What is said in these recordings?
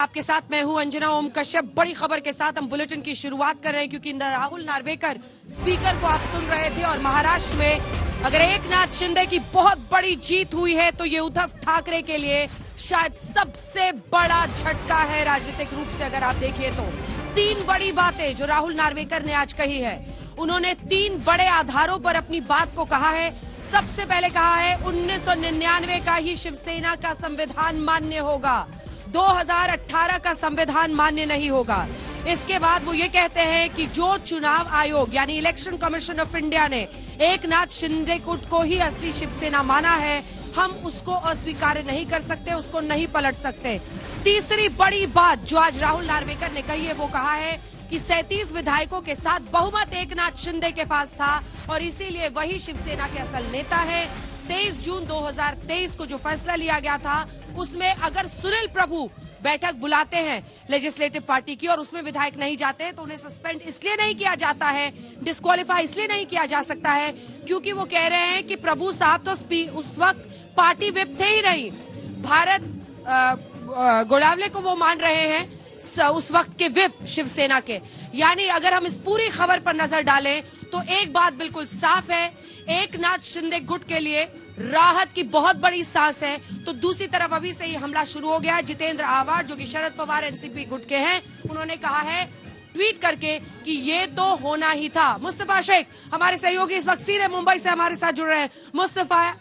आपके साथ मैं हूं अंजना ओम कश्यप। बड़ी खबर के साथ हम बुलेटिन की शुरुआत कर रहे हैं क्योंकि राहुल नार्वेकर स्पीकर को आप सुन रहे थे और महाराष्ट्र में अगर एकनाथ शिंदे की बहुत बड़ी जीत हुई है तो ये उद्धव ठाकरे के लिए शायद सबसे बड़ा झटका है राजनीतिक रूप से। अगर आप देखिए तो 3 बड़ी बातें जो राहुल नार्वेकर ने आज कही है, उन्होंने 3 बड़े आधारों पर अपनी बात को कहा है। सबसे पहले कहा है 1999 का ही शिवसेना का संविधान मान्य होगा, 2018 का संविधान मान्य नहीं होगा। इसके बाद वो ये कहते हैं कि जो चुनाव आयोग यानी इलेक्शन कमीशन ऑफ इंडिया ने एकनाथ शिंदे को ही असली शिवसेना माना है, हम उसको अस्वीकार नहीं कर सकते, उसको नहीं पलट सकते। तीसरी बड़ी बात जो आज राहुल नार्वेकर ने कही है वो कहा है कि 37 विधायकों के साथ बहुमत एकनाथ शिंदे के पास था और इसीलिए वही शिवसेना के असल नेता है। 23 जून 2023 को जो फैसला लिया गया था उसमें अगर सुनील प्रभु बैठक बुलाते हैं लेजिस्लेटिव पार्टी की और उसमें विधायक नहीं जाते हैं तो उन्हें सस्पेंड इसलिए नहीं किया जाता है, डिस्क्वालीफाई इसलिए नहीं किया जा सकता है क्योंकि वो कह रहे हैं कि प्रभु साहब तो उस वक्त पार्टी विप थे ही नहीं, भारत गोलावले को वो मान रहे हैं उस वक्त के विप शिवसेना के। यानी अगर हम इस पूरी खबर पर नजर डालें तो एक बात बिल्कुल साफ है, एकनाथ शिंदे गुट के लिए राहत की बहुत बड़ी सांस है। तो दूसरी तरफ अभी से ही हमला शुरू हो गया है। जितेंद्र आवाड जो कि शरद पवार एनसीपी गुट के हैं, उन्होंने कहा है ट्वीट करके कि ये तो होना ही था। मुस्तफा शेख हमारे सहयोगी इस वक्त सीधे मुंबई से हमारे साथ जुड़ रहे हैं। मुस्तफा,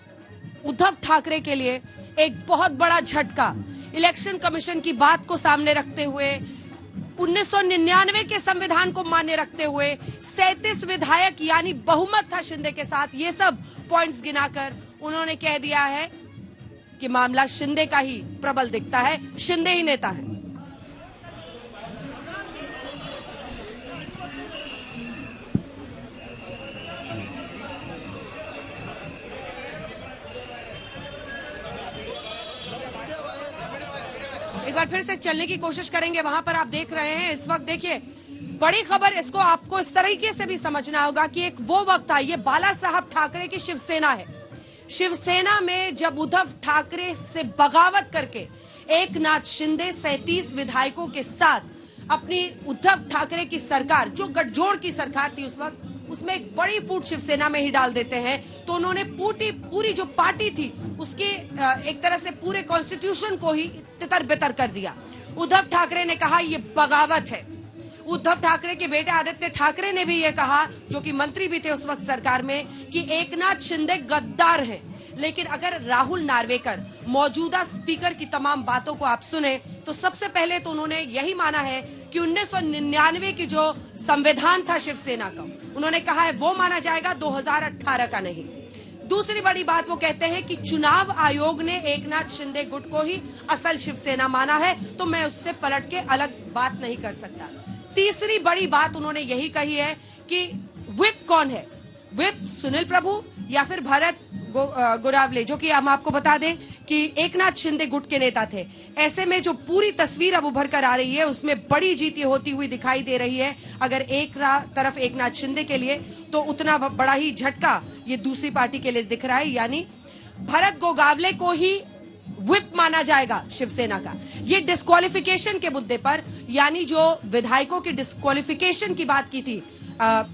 उद्धव ठाकरे के लिए एक बहुत बड़ा झटका, इलेक्शन कमीशन की बात को सामने रखते हुए, 1999 के संविधान को मान्य रखते हुए 37 विधायक यानी बहुमत था शिंदे के साथ, ये सब पॉइंट्स गिनाकर उन्होंने कह दिया है कि मामला शिंदे का ही प्रबल दिखता है, शिंदे ही नेता है। एक बार फिर से चलने की कोशिश करेंगे, वहां पर आप देख रहे हैं इस वक्त। देखिए बड़ी खबर, इसको आपको इस तरीके से भी समझना होगा कि एक वो वक्त था, ये बाला साहब ठाकरे की शिवसेना है। शिवसेना में जब उद्धव ठाकरे से बगावत करके एकनाथ शिंदे 37 विधायकों के साथ अपनी उद्धव ठाकरे की सरकार, जो गठजोड़ की सरकार थी उस वक्त, उसमें एक बड़ी फूट शिवसेना में ही डाल देते हैं, तो उन्होंने पूरी जो पार्टी थी उसके एक तरह से पूरे कॉन्स्टिट्यूशन को ही तितर बितर कर दिया। उद्धव ठाकरे ने कहा ये बगावत है। उद्धव ठाकरे के बेटे आदित्य ठाकरे ने भी ये कहा, जो कि मंत्री भी थे उस वक्त सरकार में, कि एकनाथ शिंदे गद्दार हैं। लेकिन अगर राहुल नार्वेकर मौजूदा स्पीकर की तमाम बातों को आप सुने तो सबसे पहले तो उन्होंने यही माना है कि 1999 की जो संविधान था शिवसेना का, उन्होंने कहा है वो माना जाएगा, 2018 का नहीं। दूसरी बड़ी बात वो कहते हैं कि चुनाव आयोग ने एकनाथ शिंदे गुट को ही असल शिवसेना माना है, तो मैं उससे पलट के अलग बात नहीं कर सकता। तीसरी बड़ी बात उन्होंने यही कही है कि विप कौन है, विप सुनील प्रभु या फिर भारत गोलावले, जो कि हम आपको बता दें कि एकनाथ शिंदे गुट के नेता थे। ऐसे में जो पूरी तस्वीर अब उभर कर आ रही है उसमें बड़ी जीत होती हुई दिखाई दे रही है। अगर एक तरफ एकनाथ शिंदे के लिए तो उतना बड़ा ही झटका ये दूसरी पार्टी के लिए दिख रहा है, यानी भारत गोलावले को ही विप माना जाएगा शिवसेना का। ये डिस्क्वालिफिकेशन के मुद्दे पर, यानी जो विधायकों की डिस्क्वालिफिकेशन की बात की थी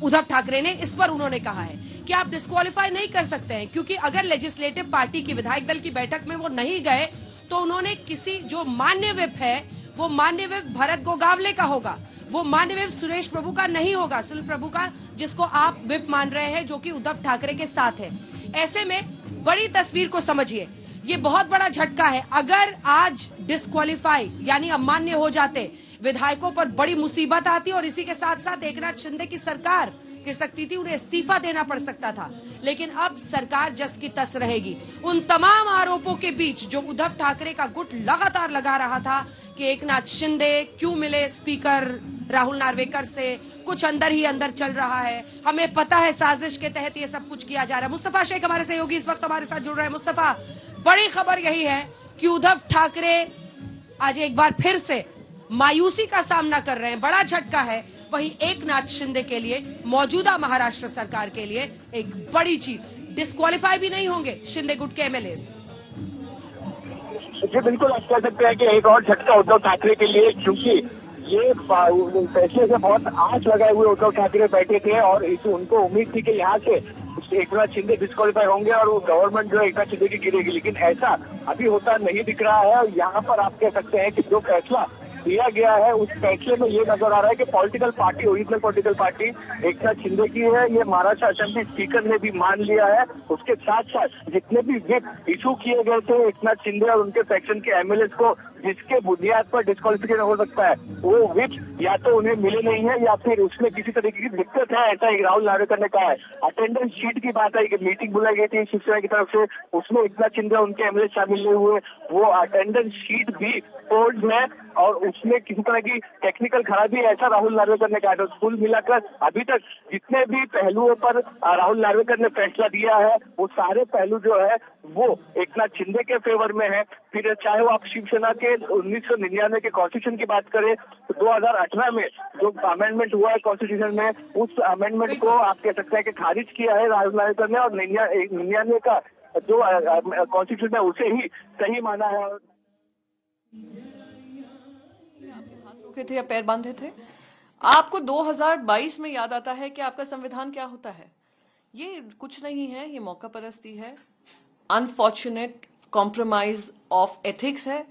उद्धव ठाकरे ने, इस पर उन्होंने कहा है कि आप डिस्क्वालीफाई नहीं कर सकते हैं, क्योंकि अगर लेजिस्लेटिव पार्टी की विधायक दल की बैठक में वो नहीं गए तो उन्होंने किसी जो मान्य विप है वो मान्य विप भरत गोगावले का होगा, वो मान्य विप सुरेश प्रभु का नहीं होगा, सुनील प्रभु का, जिसको आप विप मान रहे हैं, जो कि उद्धव ठाकरे के साथ है। ऐसे में बड़ी तस्वीर को समझिए, ये बहुत बड़ा झटका है। अगर आज डिस्क्वालीफाई यानी अमान्य हो जाते विधायकों पर बड़ी मुसीबत आती और इसी के साथ साथ एकनाथ शिंदे की सरकार गिर सकती थी, उन्हें इस्तीफा देना पड़ सकता था। लेकिन अब सरकार जस की तस रहेगी। उन तमाम आरोपों के बीच जो उद्धव ठाकरे का गुट लगातार लगा रहा था कि एकनाथ शिंदे क्यों मिले स्पीकर राहुल नार्वेकर से, कुछ अंदर ही अंदर चल रहा है, हमें पता है साजिश के तहत ये सब कुछ किया जा रहा है। मुस्तफा शेख हमारे सहयोगी इस वक्त हमारे साथ जुड़ रहे हैं। मुस्तफा, बड़ी खबर यही है कि उद्धव ठाकरे आज एक बार फिर से मायूसी का सामना कर रहे हैं, बड़ा झटका है। वहीं एकनाथ शिंदे के लिए, मौजूदा महाराष्ट्र सरकार के लिए एक बड़ी जीत, डिस्क्वालीफाई भी नहीं होंगे शिंदे गुट के एमएलए। जी बिल्कुल, आप कह सकते हैं कि एक और झटका उद्धव ठाकरे के लिए, क्योंकि ये फैसले से बहुत आस लगाए हुए उद्धव ठाकरे बैठे थे और उनको उम्मीद थी कि यहाँ से एकनाथ शिंदे डिस्क्वालीफाई होंगे और वो गवर्नमेंट जो एकनाथ शिंदे की गिरेगी, लेकिन ऐसा अभी होता नहीं दिख रहा है। और यहाँ पर आप कह सकते हैं कि जो फैसला दिया गया है उस फैसले में ये नजर आ रहा है कि political party, original political party Eknath Shinde की है। ये महाराष्ट्र असेंबली स्पीकर ने भी मान लिया है। उसके साथ साथ जितने भी विप इशू किए गए थे एकनाथ शिंदे और उनके सेक्शन के एमएलए को, जिसके बुनियाद पर डिस्क्वालिफिकेशन हो सकता है, वो विप या तो उन्हें मिले नहीं है या फिर उसमें किसी तरीके की दिक्कत है, ऐसा राहुल नार्वेकर ने कहा है। अटेंडेंस शीट की बात आई कि मीटिंग बुलाई गई थी शिवसेना की तरफ से, उसमें एकनाथ शिंदे उनके एमएलए शामिल नहीं हुए, वो अटेंडेंस शीट भी फोल्ड है और उसमें किसी तरह की टेक्निकल खराबी, ऐसा राहुल नार्वेकर ने कहा। तो कुल मिलाकर अभी तक जितने भी पहलुओं पर राहुल नार्वेकर ने फैसला दिया है वो सारे पहलू जो है वो एकनाथ शिंदे के फेवर में है। फिर चाहे वो आप शिवसेना के 1999 के कॉन्स्टिट्यूशन की बात करें तो 2018 में जो अमेंडमेंट हुआ है कॉन्स्टिट्यूशन में, उस अमेंडमेंट को आप कह सकते हैं कि खारिज किया है राहुल नार्वेकर ने और 99 का जो कॉन्स्टिट्यूशन है उसे ही सही माना है। रोके थे या पैर बांधे थे? आपको 2022 में याद आता है कि आपका संविधान क्या होता है? ये कुछ नहीं है, ये मौका परस्ती है, अनफॉर्चुनेट कॉम्प्रोमाइज ऑफ एथिक्स है।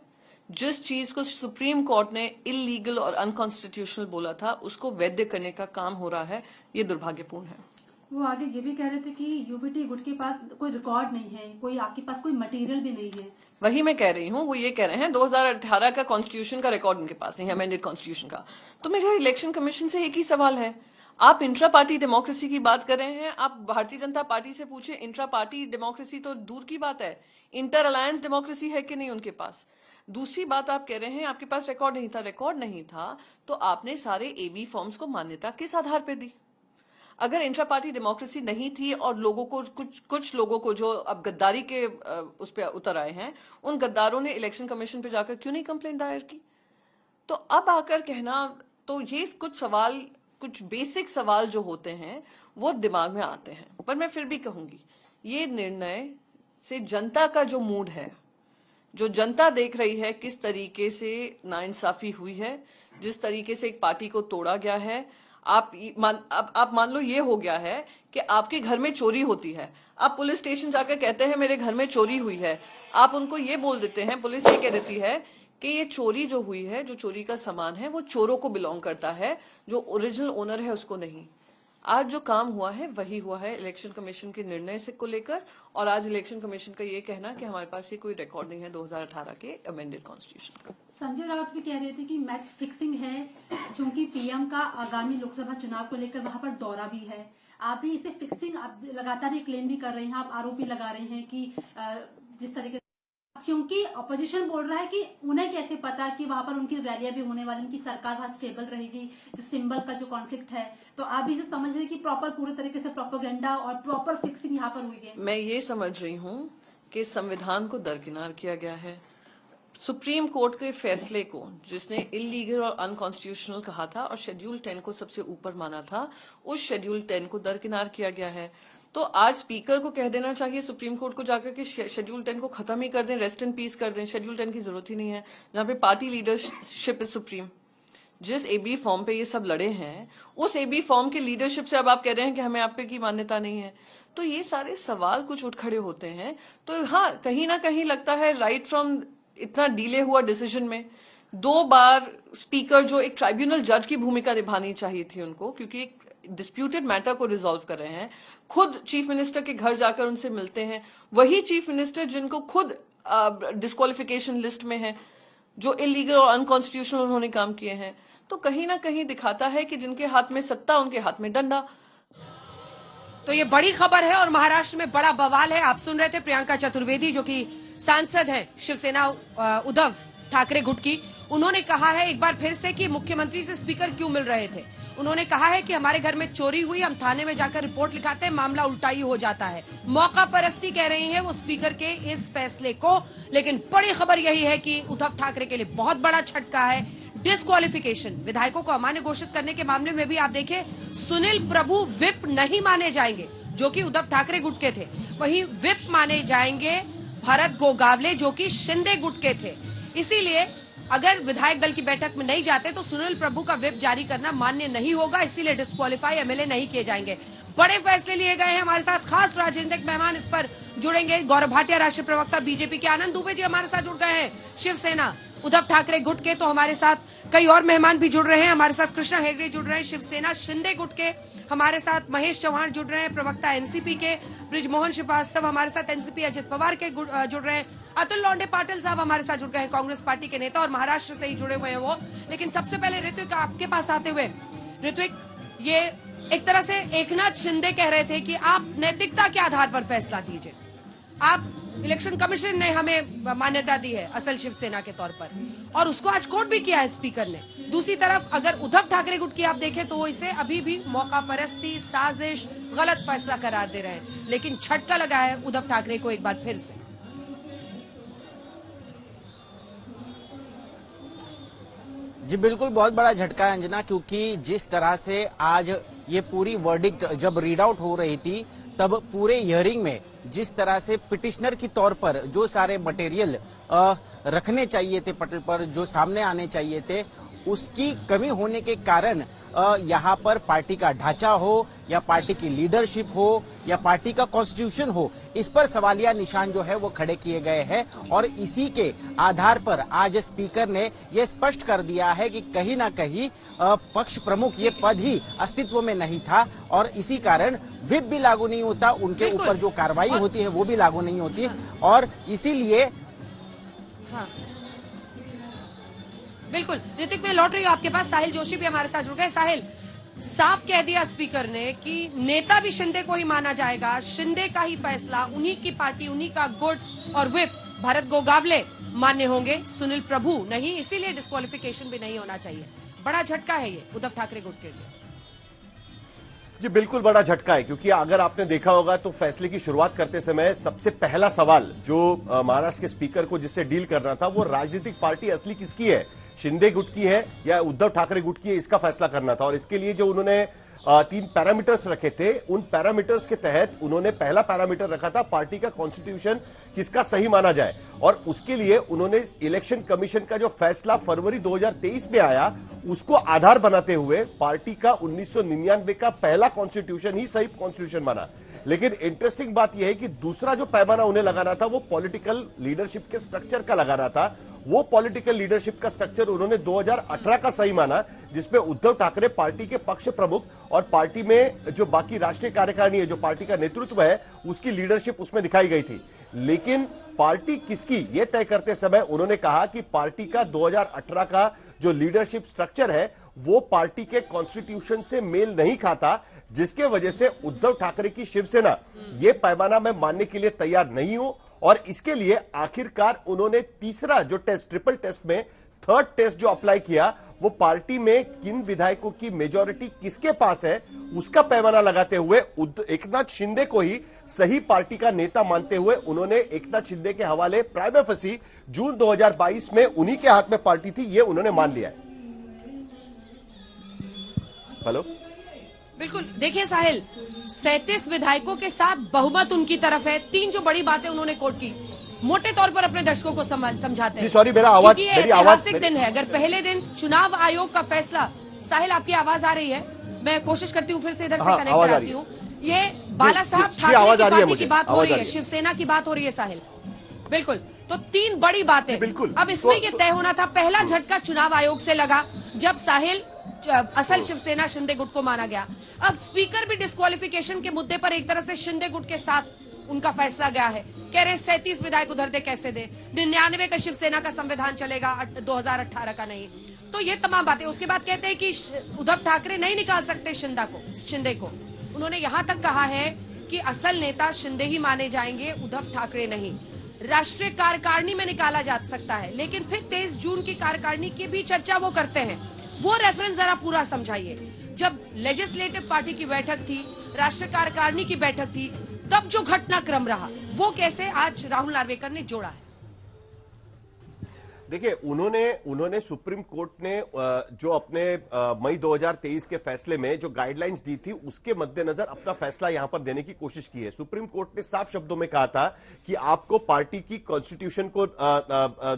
जिस चीज को सुप्रीम कोर्ट ने इलीगल और अनकॉन्स्टिट्यूशनल बोला था उसको वैध करने का काम हो रहा है, ये दुर्भाग्यपूर्ण है। वो आगे ये भी कह रहे थे कि यूबीटी गुट के पास कोई रिकॉर्ड नहीं है, कोई आपके पास कोई मटेरियल भी नहीं है। वही मैं कह रही हूँ, वो ये कह रहे हैं 2018 का कॉन्स्टिट्यूशन का रिकॉर्ड उनके पास नहीं है, अमेंडेड कॉन्स्टिट्यूशन का। तो मेरा इलेक्शन कमीशन से एक ही सवाल है, आप इंट्रा पार्टी डेमोक्रेसी की बात कर रहे हैं, आप भारतीय जनता पार्टी से पूछे इंट्रा पार्टी डेमोक्रेसी तो दूर की बात है, इंटर अलायंस डेमोक्रेसी है कि नहीं उनके पास। दूसरी बात आप कह रहे हैं आपके पास रिकॉर्ड नहीं था, रिकॉर्ड नहीं था तो आपने सारे एबी फॉर्म्स को मान्यता किस आधार पर दी? अगर इंट्रा पार्टी डेमोक्रेसी नहीं थी और लोगों को कुछ लोगों को जो अब गद्दारी के उस पर उतर आए हैं, उन गद्दारों ने इलेक्शन कमीशन पे जाकर क्यों नहीं कंप्लेंट दायर की? तो अब आकर कहना, तो ये कुछ सवाल, कुछ बेसिक सवाल जो होते हैं वो दिमाग में आते हैं। पर मैं फिर भी कहूंगी, ये निर्णय से जनता का जो मूड है, जो जनता देख रही है किस तरीके से नाइंसाफी हुई है, जिस तरीके से एक पार्टी को तोड़ा गया है, आप मान लो ये हो गया है कि आपके घर में चोरी होती है, आप पुलिस स्टेशन जाकर कहते हैं मेरे घर में चोरी हुई है, आप उनको ये बोल देते हैं, पुलिस ये कह देती है कि ये चोरी जो हुई है, जो चोरी का सामान है वो चोरों को बिलोंग करता है, जो ओरिजिनल ओनर है उसको नहीं। आज जो काम हुआ है वही हुआ है इलेक्शन कमीशन के निर्णय से को लेकर, और आज इलेक्शन कमीशन का ये कहना कि हमारे पास ये कोई रिकॉर्ड नहीं है 2018 के अमेंडेड कॉन्स्टिट्यूशन का। संजय राउत भी कह रहे थे कि मैच फिक्सिंग है, क्योंकि पीएम का आगामी लोकसभा चुनाव को लेकर वहां पर दौरा भी है। आप भी इसे फिक्सिंग, आप लगातार ये क्लेम भी कर रहे हैं, आप आरोपी लगा रहे हैं कि जिस तरीके, क्योंकि अपोजिशन बोल रहा है कि उन्हें कैसे पता कि वहां पर उनकी रैलियां भी होने वाली, उनकी सरकार वहां स्टेबल रहेगी, जो सिंबल का जो कॉन्फ्लिक्ट है। तो आप भी इसे समझ रहे हैं कि प्रॉपर पूरे तरीके से प्रोपेगेंडा और प्रॉपर फिक्सिंग यहाँ पर हुई है। मैं ये समझ रही हूँ कि संविधान को दरकिनार किया गया है, सुप्रीम कोर्ट के फैसले को जिसने इलीगल और अनकॉन्स्टिट्यूशनल कहा था और शेड्यूल 10 को सबसे ऊपर माना था, उस शेड्यूल 10 को दरकिनार किया गया है। तो आज स्पीकर को कह देना चाहिए सुप्रीम कोर्ट को जाकर कि शेड्यूल 10 को खत्म ही कर दें, रेस्ट इन पीस कर दें, शेड्यूल 10 की जरूरत ही नहीं है, जहां पे पार्टी लीडरशिप इज सुप्रीम। जिस एबी फॉर्म पे ये सब लड़े हैं, उस एबी फॉर्म के लीडरशिप से अब आप कह रहे हैं कि हमें आप पे की मान्यता नहीं है। तो ये सारे सवाल कुछ उठ खड़े होते हैं। तो हाँ, कहीं ना कहीं लगता है राइट फ्रॉम इतना डिले हुआ डिसीजन में 2 बार स्पीकर, जो एक ट्राइब्यूनल जज की भूमिका निभानी चाहिए थी उनको, क्योंकि एक डिस्प्यूटेड मैटर को रिजॉल्व कर रहे हैं, खुद चीफ मिनिस्टर के घर जाकर उनसे मिलते हैं, वही चीफ मिनिस्टर जिनको खुद डिस्क्वालिफिकेशन लिस्ट में है, जो इलीगल और अनकॉन्स्टिट्यूशनल उन्होंने काम किए हैं। तो कहीं ना कहीं दिखाता है कि जिनके हाथ में सत्ता उनके हाथ में डंडा। तो ये बड़ी खबर है और महाराष्ट्र में बड़ा बवाल है। आप सुन रहे थे प्रियंका चतुर्वेदी, जो कि सांसद है शिवसेना उद्धव ठाकरे गुट की। उन्होंने कहा है एक बार फिर से कि मुख्यमंत्री से स्पीकर क्यों मिल रहे थे। उन्होंने कहा है कि हमारे घर में चोरी हुई, हम थाने में जाकर रिपोर्ट लिखाते हैं, मामला उल्टा ही हो जाता है। मौका परस्ती कह रही है वो स्पीकर के इस फैसले को। लेकिन बड़ी खबर यही है कि उद्धव ठाकरे के लिए बहुत बड़ा झटका है। डिस्क्वालिफिकेशन, विधायकों को अमान्य घोषित करने के मामले में भी आप देखें, सुनील प्रभु विप नहीं माने जाएंगे, जो कि उद्धव ठाकरे गुट के थे, वहीं विप माने जाएंगे भरत गोगावले जो कि शिंदे गुट के थे। इसीलिए अगर विधायक दल की बैठक में नहीं जाते तो सुनील प्रभु का व्हिप जारी करना मान्य नहीं होगा, इसीलिए डिस्क्वालीफाई एमएलए नहीं किए जाएंगे। बड़े फैसले लिए गए हैं। हमारे साथ खास राजनीतिक मेहमान इस पर जुड़ेंगे। गौरव भाटिया राष्ट्रीय प्रवक्ता बीजेपी के, आनंद दुबे जी हमारे साथ जुड़ गए हैं शिवसेना उद्धव ठाकरे गुट के, तो हमारे साथ कई और मेहमान भी जुड़ रहे हैं। हमारे साथ कृष्णा हेगड़े जुड़ रहे हैं शिवसेना शिंदे गुट के, हमारे साथ महेश चौहान जुड़ रहे हैं प्रवक्ता एनसीपी के, ब्रिजमोहन श्रीवास्तव हमारे साथ एनसीपी अजित पवार के जुड़ रहे हैं, अतुल लौंडे पाटिल साहब हमारे साथ जुड़ गए हैं कांग्रेस पार्टी के नेता और महाराष्ट्र से ही जुड़े हुए हैं वो। लेकिन सबसे पहले ऋत्विक आपके पास आते हुए, ऋत्विक ये एक तरह से एकनाथ शिंदे कह रहे थे कि आप नैतिकता के आधार पर फैसला दीजिए, आप इलेक्शन कमीशन ने हमें मान्यता दी है असल शिवसेना के तौर पर, और उसको आज कोर्ट भी किया है स्पीकर ने। दूसरी तरफ अगर उद्धव ठाकरे गुट की आप देखें तो वो इसे अभी भी मौका परस्ती, साजिश, गलत फैसला करार दे रहे हैं, लेकिन झटका लगा है उद्धव ठाकरे को एक बार फिर से। जी बिल्कुल, बहुत बड़ा झटका है अंजना, क्योंकि जिस तरह से आज ये पूरी वर्डिक्ट जब रीड आउट हो रही थी तब पूरे हियरिंग में जिस तरह से पिटिशनर की तौर पर जो सारे मटेरियल रखने चाहिए थे पटल पर, जो सामने आने चाहिए थे, उसकी कमी होने के कारण यहाँ पर पार्टी का ढांचा हो या पार्टी की लीडरशिप हो या पार्टी का कॉन्स्टिट्यूशन हो, इस पर सवालिया निशान जो है वो खड़े किए गए हैं। और इसी के आधार पर आज स्पीकर ने ये स्पष्ट कर दिया है कि कहीं ना कहीं पक्ष प्रमुख ये पद ही अस्तित्व में नहीं था और इसी कारण व्हिप भी लागू नहीं होता, उनके ऊपर जो कार्रवाई होती है वो भी लागू नहीं होती। और इसीलिए बिल्कुल ऋतिक, मैं लौट रही हूँ आपके पास। साहिल जोशी भी हमारे साथ जुड़ गए। साहिल, साफ कह दिया स्पीकर ने कि नेता भी शिंदे को ही माना जाएगा, शिंदे का ही फैसला, उन्हीं की पार्टी, उन्हीं का गुट, और व्हिप भरत गोगावले मान्य होंगे, सुनील प्रभु नहीं, इसीलिए डिस्क्वालिफिकेशन भी नहीं होना चाहिए। बड़ा झटका है ये उद्धव ठाकरे गुट के लिए। जी बिल्कुल बड़ा झटका है, क्योंकि अगर आपने देखा होगा तो फैसले की शुरुआत करते समय सबसे पहला सवाल जो महाराष्ट्र के स्पीकर को जिससे डील करना था वो राजनीतिक पार्टी असली किसकी है, शिंदे गुट की है या उद्धव ठाकरे गुट की है, इसका फैसला करना था। और इसके लिए जो उन्होंने 3 पैरामीटर्स रखे थे, उन पैरामीटर्स के तहत उन्होंने पहला पैरामीटर रखा था पार्टी का कॉन्स्टिट्यूशन किसका सही माना जाए, और उसके लिए उन्होंने इलेक्शन कमीशन का जो फैसला फरवरी 2023 में आया उसको आधार बनाते हुए पार्टी का 1999 का पहला कॉन्स्टिट्यूशन ही सही कॉन्स्टिट्यूशन माना। लेकिन इंटरेस्टिंग बात यह है कि दूसरा जो पैमाना उन्हें लगाना था वो पॉलिटिकल लीडरशिप के स्ट्रक्चर का लगाना था। वो पॉलिटिकल लीडरशिप का स्ट्रक्चर उन्होंने 2018 का सही माना, जिसमें उद्धव ठाकरे पार्टी के पक्ष प्रमुख और पार्टी में जो बाकी राष्ट्रीय कार्यकारिणी है, जो पार्टी का नेतृत्व है, उसकी लीडरशिप उसमें दिखाई गई थी। लेकिन पार्टी किसकी ये तय करते समय उन्होंने कहा कि पार्टी का 2018 का जो लीडरशिप स्ट्रक्चर है वो पार्टी के कॉन्स्टिट्यूशन से मेल नहीं खाता, जिसके वजह से उद्धव ठाकरे की शिवसेना ये पैमाना मैं मानने के लिए तैयार नहीं हूं। और इसके लिए आखिरकार उन्होंने तीसरा जो टेस्ट, ट्रिपल टेस्ट में थर्ड टेस्ट जो अप्लाई किया, वो पार्टी में किन विधायकों की मेजॉरिटी किसके पास है उसका पैमाना लगाते हुए एकनाथ शिंदे को ही सही पार्टी का नेता मानते हुए उन्होंने एकनाथ शिंदे के हवाले प्राइमा फेसी जून 2022 में उन्हीं के हाथ में पार्टी थी, ये उन्होंने मान लिया है। हेलो, बिल्कुल, देखिए साहिल, 37 विधायकों के साथ बहुमत उनकी तरफ है। 3 जो बड़ी बातें उन्होंने कोर्ट की, मोटे तौर पर अपने दर्शकों को समझाते हैं। सॉरी, मेरा आवाज, क्योंकि ये ऐतिहासिक दिन है। अगर पहले दिन चुनाव आयोग का फैसला, साहिल आपकी आवाज आ रही है, मैं कोशिश करती हूँ फिर से इधर से कनेक्ट कराती हूँ। ये बाला साहब ठाकरे की बात हो रही है, शिवसेना की बात हो रही है साहिल, बिल्कुल। तो 3 बड़ी बातें, अब इसमें ये तय होना था। पहला झटका चुनाव आयोग से लगा जब साहिल असल शिवसेना शिंदे गुट को माना गया। अब स्पीकर भी डिस्क्वालिफिकेशन के मुद्दे पर एक तरह से शिंदे गुट के साथ उनका फैसला गया है। कह रहे 37 विधायक उधर दे, कैसे दे, 99 का शिवसेना का संविधान चलेगा, 2018 का नहीं। तो ये तमाम बातें। उसके बाद कहते हैं कि उद्धव ठाकरे नहीं निकाल सकते शिंदे को। उन्होंने यहां तक कहा है कि असल नेता शिंदे ही माने जाएंगे, उद्धव ठाकरे नहीं। राष्ट्रीय कार्यकारिणी में निकाला जा सकता है, लेकिन फिर 23 जून की कार्यकारिणी की भी चर्चा वो करते हैं। वो रेफरेंस जरा पूरा समझाइए। जब लेजिस्लेटिव पार्टी की बैठक थी, राष्ट्रीय कार्यकारिणी की बैठक थी, तब जो घटनाक्रम रहा वो कैसे आज राहुल नार्वेकर ने जोड़ा है? देखिए, उन्होंने सुप्रीम कोर्ट ने जो अपने मई 2023 के फैसले में जो गाइडलाइंस दी थी उसके मद्देनजर अपना फैसला यहां पर देने की कोशिश की है। सुप्रीम कोर्ट ने साफ शब्दों में कहा था कि आपको पार्टी की कॉन्स्टिट्यूशन को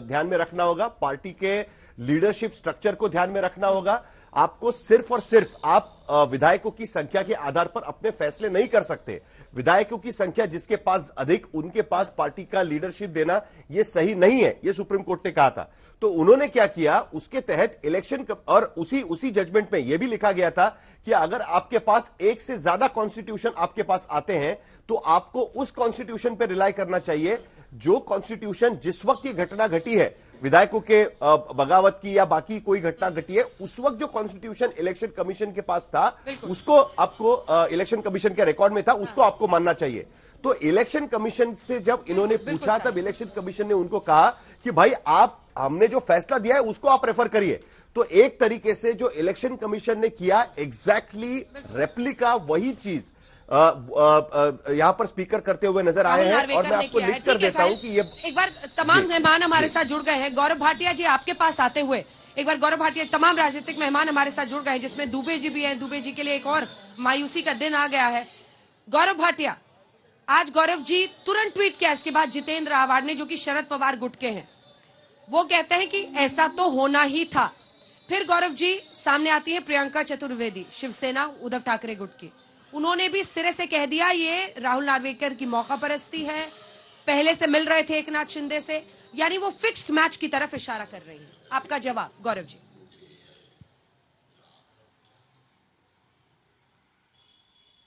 ध्यान में रखना होगा, पार्टी के लीडरशिप स्ट्रक्चर को ध्यान में रखना होगा। आपको सिर्फ और सिर्फ आप विधायकों की संख्या के आधार पर अपने फैसले नहीं कर सकते। विधायकों की संख्या जिसके पास अधिक, उनके पास पार्टी का लीडरशिप देना यह सही नहीं है, यह सुप्रीम कोर्ट ने कहा था। तो उन्होंने क्या किया, उसके तहत इलेक्शन और उसी जजमेंट में यह भी लिखा गया था कि अगर आपके पास एक से ज्यादा कॉन्स्टिट्यूशन आपके पास आते हैं तो आपको उस कॉन्स्टिट्यूशन पर रिलाई करना चाहिए जो कॉन्स्टिट्यूशन जिस वक्त ये घटना घटी है, विधायकों के बगावत की या बाकी कोई घटना घटी है, उस वक्त जो कॉन्स्टिट्यूशन इलेक्शन कमीशन के पास था उसको आपको इलेक्शन कमीशन के रिकॉर्ड में था, उसको आपको मानना चाहिए। तो इलेक्शन कमीशन से जब इन्होंने पूछा तब इलेक्शन कमीशन ने उनको कहा कि भाई आप हमने जो फैसला दिया है उसको आप रेफर करिए। तो एक तरीके से जो इलेक्शन कमीशन ने किया एग्जैक्टली रेप्लिका वही चीज यहां पर स्पीकर करते हुए नजर आए हैं। और मैं आपको लिख कर देता हूं कि ये एक बार तमाम मेहमान हमारे साथ जुड़ गए हैं। गौरव भाटिया जी, आपके पास आते हुए एक बार गौरव भाटिया, तमाम राजनीतिक मेहमान हमारे साथ जुड़ गए हैं जिसमें दुबे जी भी हैं। दुबे जी के लिए एक और मायूसी का दिन आ गया है। गौरव भाटिया, आज गौरव जी तुरंत ट्वीट किया इसके बाद जितेंद्र आव्हाड ने, जो कि शरद पवार गुट के हैं, वो कहते हैं कि ऐसा तो होना ही था। फिर गौरव जी सामने आती है प्रियंका चतुर्वेदी, शिवसेना उद्धव ठाकरे गुट की। उन्होंने भी सिरे से कह दिया ये राहुल नार्वेकर की मौका परस्ती है, पहले से मिल रहे थे एकनाथ शिंदे से, यानी वो फिक्स्ड मैच की तरफ इशारा कर रही है। आपका जवाब गौरव जी।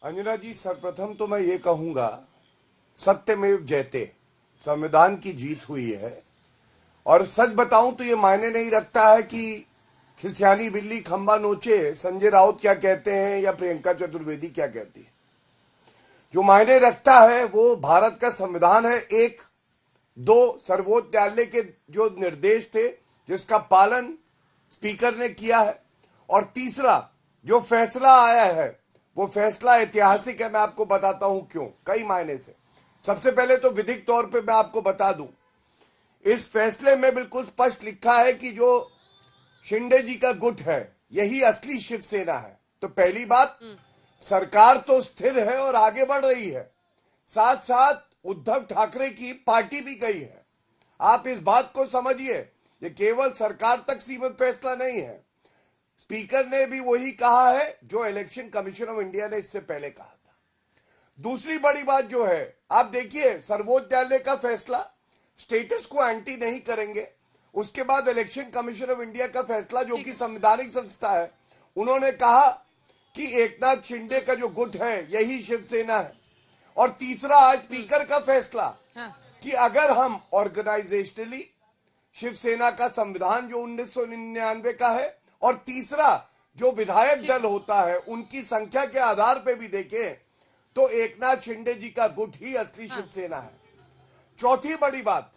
अंजना जी, सर्वप्रथम तो मैं ये कहूंगा सत्यमेव जयते, संविधान की जीत हुई है। और सच बताऊं तो ये मायने नहीं रखता है कि खिसियानी बिल्ली खंबा नोचे संजय राउत क्या कहते हैं या प्रियंका चतुर्वेदी क्या कहती है। जो मायने रखता है वो भारत का संविधान है। एक, दो, सर्वोच्च न्यायालय के जो निर्देश थे जिसका पालन स्पीकर ने किया है, और तीसरा जो फैसला आया है वो फैसला ऐतिहासिक है। मैं आपको बताता हूं क्यों, कई मायने से। सबसे पहले तो विधिक तौर पे मैं आपको बता दूं, इस फैसले में बिल्कुल स्पष्ट लिखा है कि जो शिंदे जी का गुट है यही असली शिवसेना है। तो पहली बात, सरकार तो स्थिर है और आगे बढ़ रही है, साथ साथ उद्धव ठाकरे की पार्टी भी गई है। आप इस बात को समझिए, ये केवल सरकार तक सीमित फैसला नहीं है। स्पीकर ने भी वही कहा है जो इलेक्शन कमीशन ऑफ इंडिया ने इससे पहले कहा था। दूसरी बड़ी बात जो है, आप देखिए सर्वोच्च न्यायालय का फैसला, स्टेटस को एंटी नहीं करेंगे। उसके बाद इलेक्शन कमीशन ऑफ इंडिया का फैसला, जो कि संवैधानिक संस्था है, उन्होंने कहा कि एकनाथ शिंदे का जो गुट है यही शिवसेना है। और तीसरा आज स्पीकर का फैसला कि अगर हम ऑर्गेनाइजेशनली शिवसेना का संविधान जो 1999 का है, और तीसरा जो विधायक दल होता है उनकी संख्या के आधार पर भी देखें तो एकनाथ शिंदे जी का गुट ही असली शिवसेना है। चौथी बड़ी बात,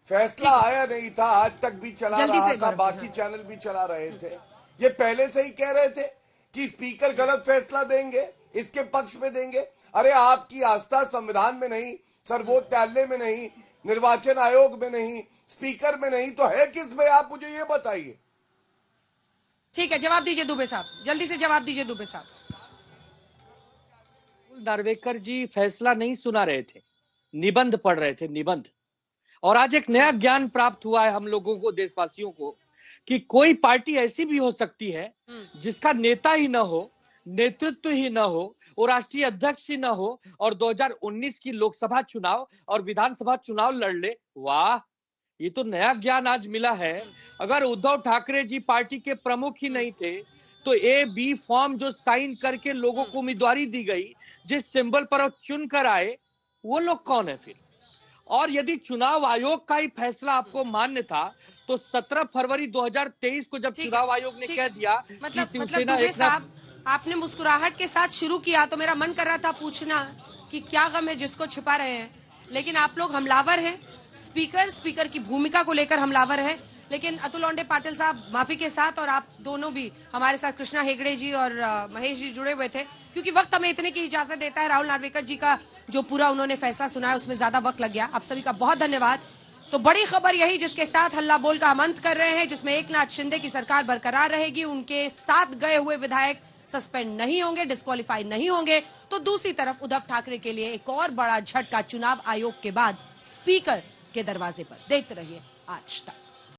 फैसला आया नहीं था, आज तक भी चला रहा था, बाकी चैनल भी चला रहे थे। ये पहले से ही कह रहे थे कि स्पीकर गलत फैसला देंगे, इसके पक्ष में देंगे। अरे आपकी आस्था संविधान में नहीं, सर्वोच्च न्यायालय में नहीं, निर्वाचन आयोग में नहीं, स्पीकर में नहीं, तो है किस में? आप मुझे ये बताइए। ठीक है, जवाब दीजिए दुबे साहब, जल्दी से जवाब दीजिए दुबे साहब। नार्वेकर जी फैसला नहीं सुना रहे थे, निबंध पढ़ रहे थे, निबंध। और आज एक नया ज्ञान प्राप्त हुआ है हम लोगों को, देशवासियों को, कि कोई पार्टी ऐसी भी हो सकती है जिसका नेता ही न हो, नेतृत्व ही न हो, और राष्ट्रीय अध्यक्ष ही न हो, और 2019 की लोकसभा चुनाव और विधानसभा चुनाव लड़ ले। वाह, ये तो नया ज्ञान आज मिला है। अगर उद्धव ठाकरे जी पार्टी के प्रमुख ही नहीं थे तो A-B फॉर्म जो साइन करके लोगों को उम्मीदवारी दी गई, जिस सिंबल पर वो चुन कर आए, वो लोग कौन है फिर? और यदि चुनाव आयोग का ही फैसला आपको मान्य था तो 17 फरवरी 2023 को जब चुनाव आयोग ने कह दिया कि शिवसेना दुबे साहब, आपने मुस्कुराहट के साथ शुरू किया तो मेरा मन कर रहा था पूछना कि क्या गम है जिसको छिपा रहे हैं, लेकिन आप लोग हमलावर हैं। स्पीकर की भूमिका को लेकर हमलावर है। लेकिन अतुल लोंढे पाटिल साहब, माफी के साथ, और आप दोनों भी हमारे साथ, कृष्णा हेगड़े जी और महेश जी जुड़े हुए थे, क्योंकि वक्त हमें इतने की इजाजत देता है। राहुल नार्वेकर जी का जो पूरा उन्होंने फैसला सुनाया उसमें ज्यादा वक्त लग गया। आप सभी का बहुत धन्यवाद। तो बड़ी खबर यही जिसके साथ हल्ला बोल का हम अंत कर रहे हैं, जिसमें एकनाथ शिंदे की सरकार बरकरार रहेगी, उनके साथ गए हुए विधायक सस्पेंड नहीं होंगे, डिस्क्वालीफाई नहीं होंगे। तो दूसरी तरफ उद्धव ठाकरे के लिए एक और बड़ा झटका चुनाव आयोग के बाद स्पीकर के दरवाजे पर। देखते रहिए आज तक।